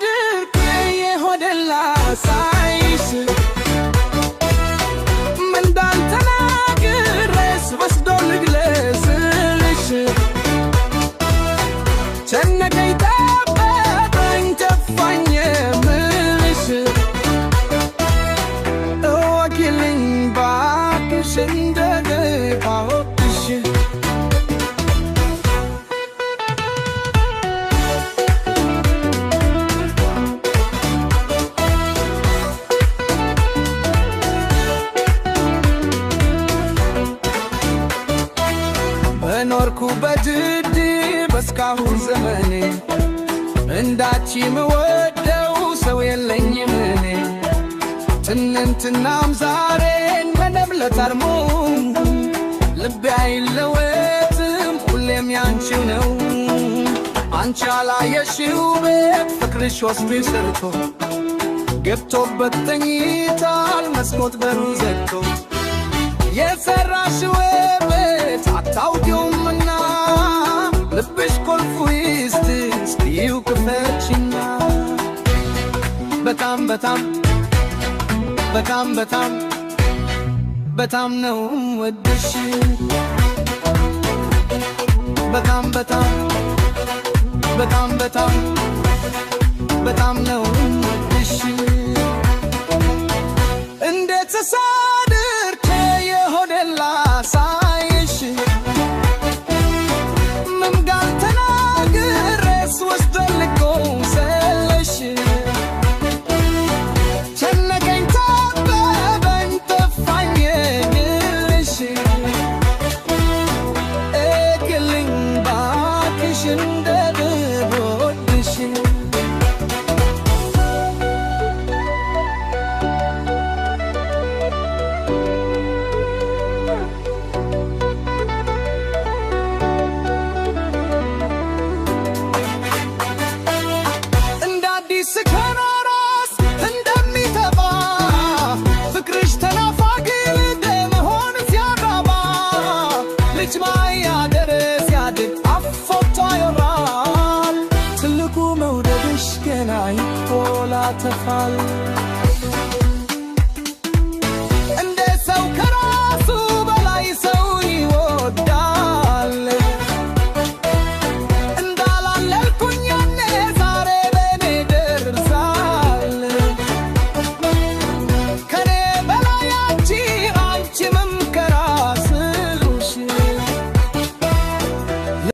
ሳድርቅ የሆደላ ሳይሽ ምንዳልተናግሬስ ወስዶ ልግለጽልሽ ጨነቀኝ ጠበበኝ ተፋኝ የምልሽ እወቂልኝ ባክሽ እንደገባሁብሽ በኖርኩ በድድ በስካሁን ዘመኔ እንዳቺ ምወደው ሰው የለኝም እኔ ትናንትናም ዛሬን በነብለት አርሞ ልቤ አይለወጥም ሁሌም ያንቺው ነው አንቺ አላየሽው ቤት ፍቅርሽ ወስዶ ሰርቶ ገብቶበት ተኝቷል መስኮት በሩን ዘግቶ የሰራሽው ቤት አታውቂውምና ልብሽ ኮልፉ ይስጥስ ቢዩ ክፈችና በጣም በጣም በጣም በጣም በጣም ነው ወድሽ በጣም በጣም በጣም በጣም በጣም ነው ወድሽ እንዴት ሳድርክ የሆደላ ሳይሽ ምንጋል ተናግሬስ ወስደልኮ ሰለሽ ጨነቀኝ ጠበበኝ ተፋኝ የግልሽ እግልኝ ባክሽ እንደብወድሽ ስከራራስ እንደሚተባ ፍቅርሽ ተናፋቂ ልቤ መሆን ሲያራባ ልጅ ማያደር ሲያድግ አፎቶ ይወራል ትልቁ መውደድሽ ገና ይኮላተፋል